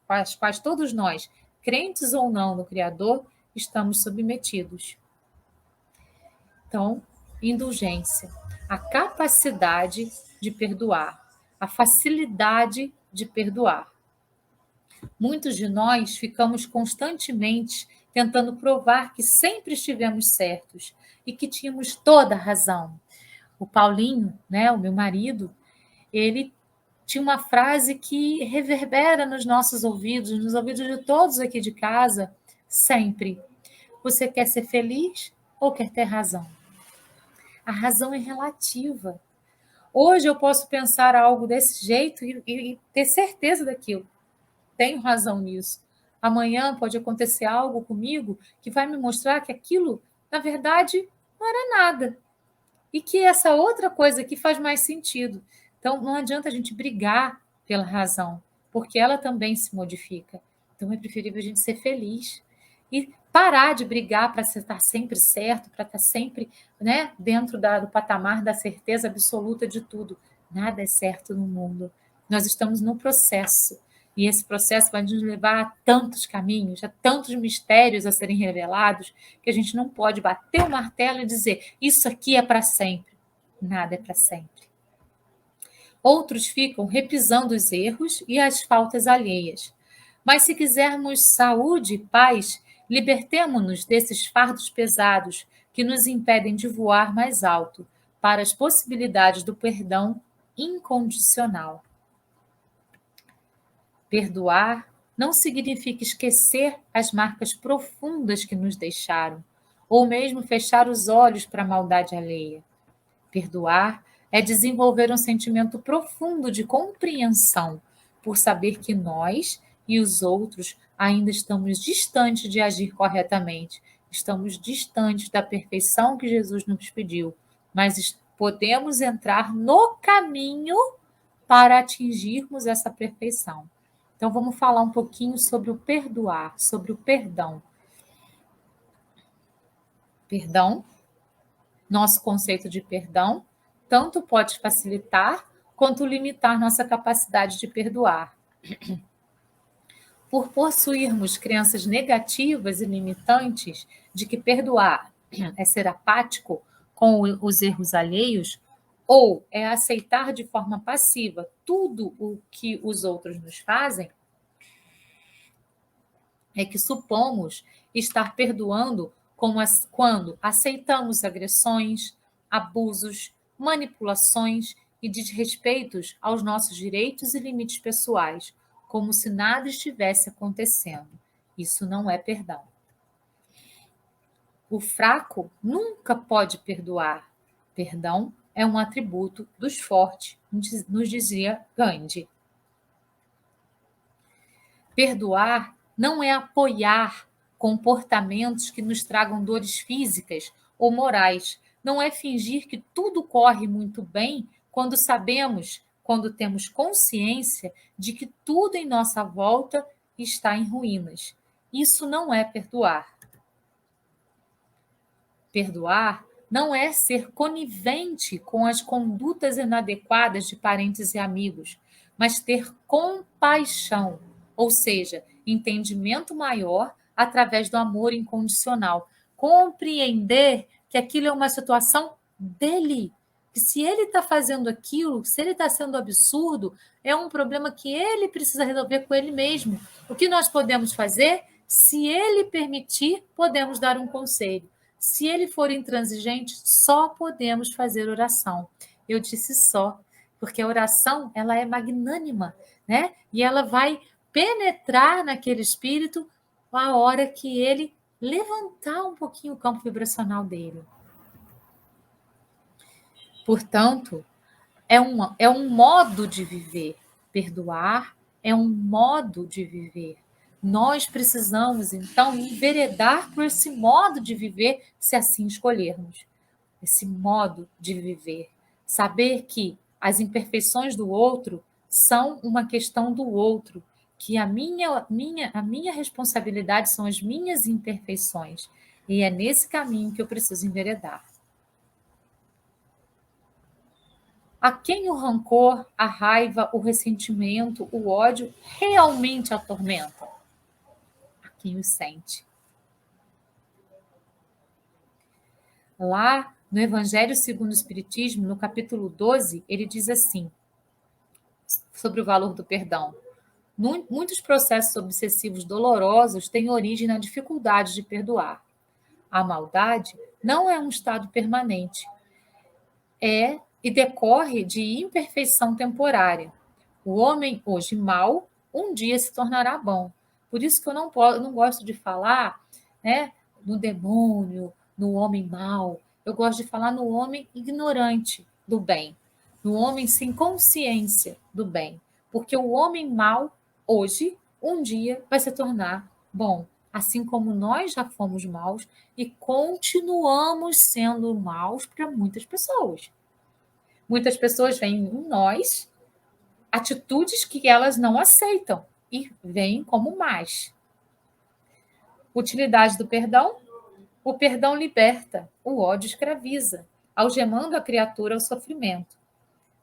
às quais todos nós, crentes ou não no Criador, estamos submetidos. Então, indulgência, a capacidade de perdoar, a facilidade de perdoar. Muitos de nós ficamos constantemente tentando provar que sempre estivemos certos e que tínhamos toda a razão. O Paulinho, né, o meu marido, ele tinha uma frase que reverbera nos nossos ouvidos, nos ouvidos de todos aqui de casa, sempre. Você quer ser feliz ou quer ter razão? A razão é relativa. Hoje eu posso pensar algo desse jeito e ter certeza daquilo. Tenho razão nisso. Amanhã pode acontecer algo comigo que vai me mostrar que aquilo, na verdade, não era nada. E que essa outra coisa aqui faz mais sentido. Então, não adianta a gente brigar pela razão, porque ela também se modifica. Então, é preferível a gente ser feliz e parar de brigar para estar sempre certo, para estar sempre, né, dentro do patamar da certeza absoluta de tudo. Nada é certo no mundo. Nós estamos no processo. E esse processo vai nos levar a tantos caminhos, a tantos mistérios a serem revelados, que a gente não pode bater o martelo e dizer isso aqui é para sempre. Nada é para sempre. Outros ficam repisando os erros e as faltas alheias. Mas se quisermos saúde e paz, libertemo-nos desses fardos pesados que nos impedem de voar mais alto para as possibilidades do perdão incondicional. Perdoar não significa esquecer as marcas profundas que nos deixaram, ou mesmo fechar os olhos para a maldade alheia. Perdoar é desenvolver um sentimento profundo de compreensão, por saber que nós e os outros ainda estamos distantes de agir corretamente, estamos distantes da perfeição que Jesus nos pediu, mas podemos entrar no caminho para atingirmos essa perfeição. Então, vamos falar um pouquinho sobre o perdoar, sobre o perdão. Perdão, nosso conceito de perdão, tanto pode facilitar quanto limitar nossa capacidade de perdoar. Por possuirmos crenças negativas e limitantes de que perdoar é ser apático com os erros alheios, ou é aceitar de forma passiva tudo o que os outros nos fazem, é que supomos estar perdoando quando aceitamos agressões, abusos, manipulações e desrespeitos aos nossos direitos e limites pessoais, como se nada estivesse acontecendo. Isso não é perdão. O fraco nunca pode perdoar. Perdão é um atributo dos fortes, nos dizia Gandhi. Perdoar não é apoiar comportamentos que nos tragam dores físicas ou morais. Não é fingir que tudo corre muito bem quando temos consciência de que tudo em nossa volta está em ruínas. Isso não é perdoar. Perdoar não é ser conivente com as condutas inadequadas de parentes e amigos, mas ter compaixão, ou seja, entendimento maior através do amor incondicional. Compreender que aquilo é uma situação dele, que se ele está fazendo aquilo, se ele está sendo absurdo, é um problema que ele precisa resolver com ele mesmo. O que nós podemos fazer? Se ele permitir, podemos dar um conselho. Se ele for intransigente, só podemos fazer oração. Eu disse só, porque a oração ela é magnânima, né? E ela vai penetrar naquele espírito a hora que ele levantar um pouquinho o campo vibracional dele. Portanto, é um modo de viver. Perdoar é um modo de viver. Nós precisamos, então, enveredar por esse modo de viver, se assim escolhermos. Esse modo de viver. Saber que as imperfeições do outro são uma questão do outro, que a minha responsabilidade são as minhas imperfeições. E é nesse caminho que eu preciso enveredar. A quem o rancor, a raiva, o ressentimento, o ódio realmente atormentam? A quem o sente. Lá no Evangelho segundo o Espiritismo, no capítulo 12, ele diz assim, sobre o valor do perdão. Muitos processos obsessivos dolorosos têm origem na dificuldade de perdoar. A maldade não é um estado permanente. E decorre de imperfeição temporária. O homem hoje mau, um dia se tornará bom. Por isso que eu não gosto de falar, né, no demônio, no homem mau. Eu gosto de falar no homem ignorante do bem, no homem sem consciência do bem. Porque o homem mau, hoje, um dia vai se tornar bom. Assim como nós já fomos maus e continuamos sendo maus para muitas pessoas. Muitas pessoas veem em nós atitudes que elas não aceitam e veem como más. Utilidade do perdão? O perdão liberta, o ódio escraviza, algemando a criatura ao sofrimento.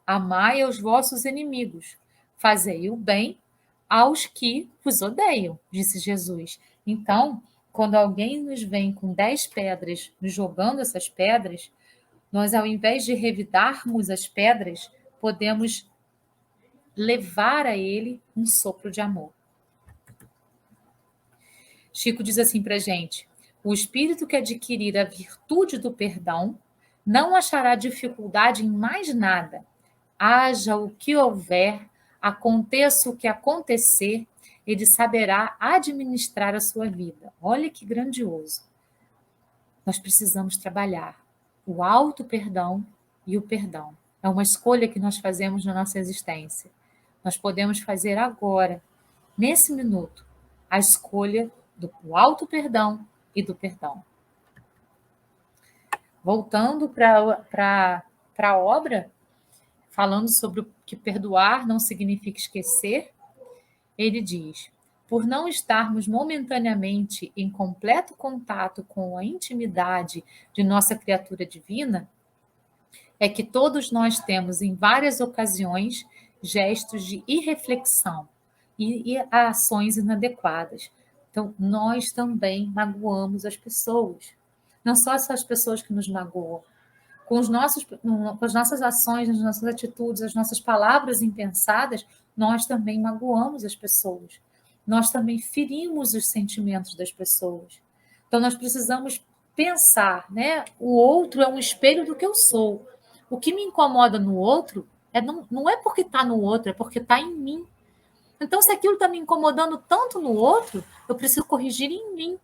Amai aos vossos inimigos, fazei o bem aos que vos odeiam, disse Jesus. Então, quando alguém nos vem com 10 pedras, nos jogando essas pedras, nós, ao invés de revidarmos as pedras, podemos levar a ele um sopro de amor. Chico diz assim para a gente: o espírito que adquirir a virtude do perdão não achará dificuldade em mais nada. Haja o que houver, aconteça o que acontecer, ele saberá administrar a sua vida. Olha que grandioso. Nós precisamos trabalhar o auto-perdão e o perdão. É uma escolha que nós fazemos na nossa existência. Nós podemos fazer agora, nesse minuto, a escolha do auto-perdão e do perdão. Voltando para a obra, falando sobre o que perdoar não significa esquecer, ele diz: por não estarmos momentaneamente em completo contato com a intimidade de nossa criatura divina, é que todos nós temos em várias ocasiões gestos de irreflexão e ações inadequadas. Então, nós também magoamos as pessoas. Não só essas pessoas que nos magoam, com as nossas ações, as nossas atitudes, as nossas palavras impensadas, nós também magoamos as pessoas. Nós também ferimos os sentimentos das pessoas. Então, nós precisamos pensar, né? O outro é um espelho do que eu sou. O que me incomoda no outro não é porque está no outro, é porque está em mim. Então, se aquilo está me incomodando tanto no outro, eu preciso corrigir em mim.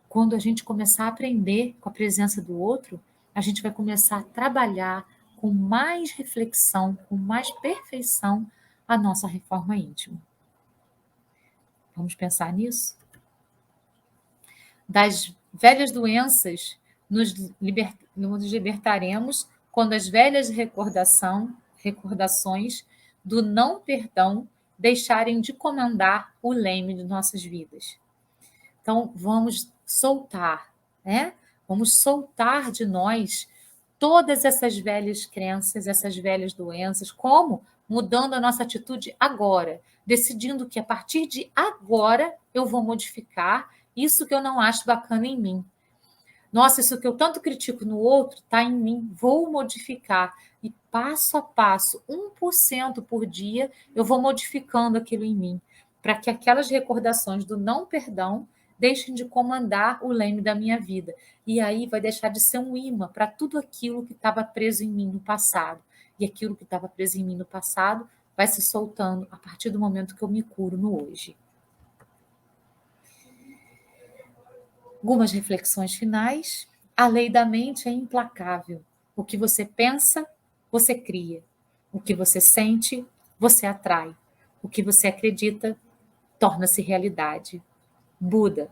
Quando a gente começar a aprender com a presença do outro, a gente vai começar a trabalhar com mais reflexão, com mais perfeição, a nossa reforma íntima. Vamos pensar nisso? Das velhas doenças, nos libertaremos quando as velhas recordações do não perdão deixarem de comandar o leme de nossas vidas. Então, vamos soltar, né? Vamos soltar de nós todas essas velhas crenças, essas velhas doenças, como mudando a nossa atitude agora, decidindo que a partir de agora eu vou modificar isso que eu não acho bacana em mim. Nossa, isso que eu tanto critico no outro está em mim, vou modificar. E passo a passo, 1% por dia, eu vou modificando aquilo em mim, para que aquelas recordações do não perdão deixem de comandar o leme da minha vida. E aí vai deixar de ser um imã para tudo aquilo que estava preso em mim no passado. E aquilo que estava preso em mim no passado vai se soltando a partir do momento que eu me curo no hoje. Algumas reflexões finais. A lei da mente é implacável. O que você pensa, você cria. O que você sente, você atrai. O que você acredita, torna-se realidade. Buda.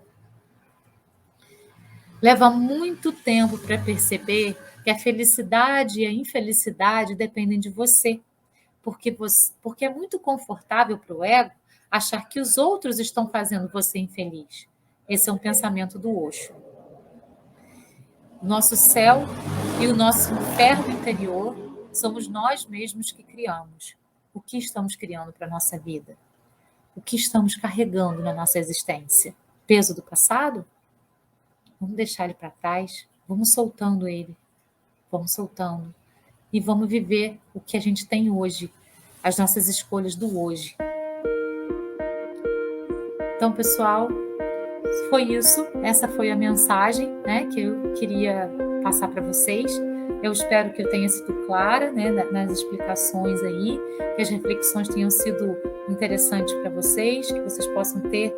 Leva muito tempo para perceber que a felicidade e a infelicidade dependem de você. Porque é muito confortável para o ego achar que os outros estão fazendo você infeliz. Esse é um pensamento do Osho. Nosso céu e o nosso inferno interior somos nós mesmos que criamos. O que estamos criando para a nossa vida? O que estamos carregando na nossa existência? Peso do passado? Vamos deixar ele para trás, vamos soltando ele, vamos soltando. E vamos viver o que a gente tem hoje, as nossas escolhas do hoje. Então, pessoal, foi isso. Essa foi a mensagem, né, que eu queria passar para vocês. Eu espero que eu tenha sido clara, né, nas explicações aí, que as reflexões tenham sido interessantes para vocês, que vocês possam ter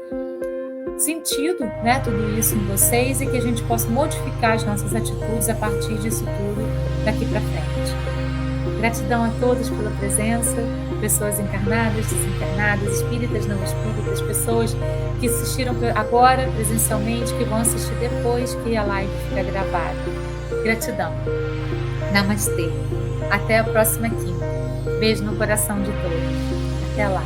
sentido, né, tudo isso em vocês e que a gente possa modificar as nossas atitudes a partir disso tudo daqui para frente. Gratidão a todos pela presença, pessoas encarnadas, desencarnadas, espíritas, não espíritas, pessoas que assistiram agora presencialmente, que vão assistir depois que a live fica gravada. Gratidão. Namastê. Até a próxima quinta. Beijo no coração de todos. Até lá.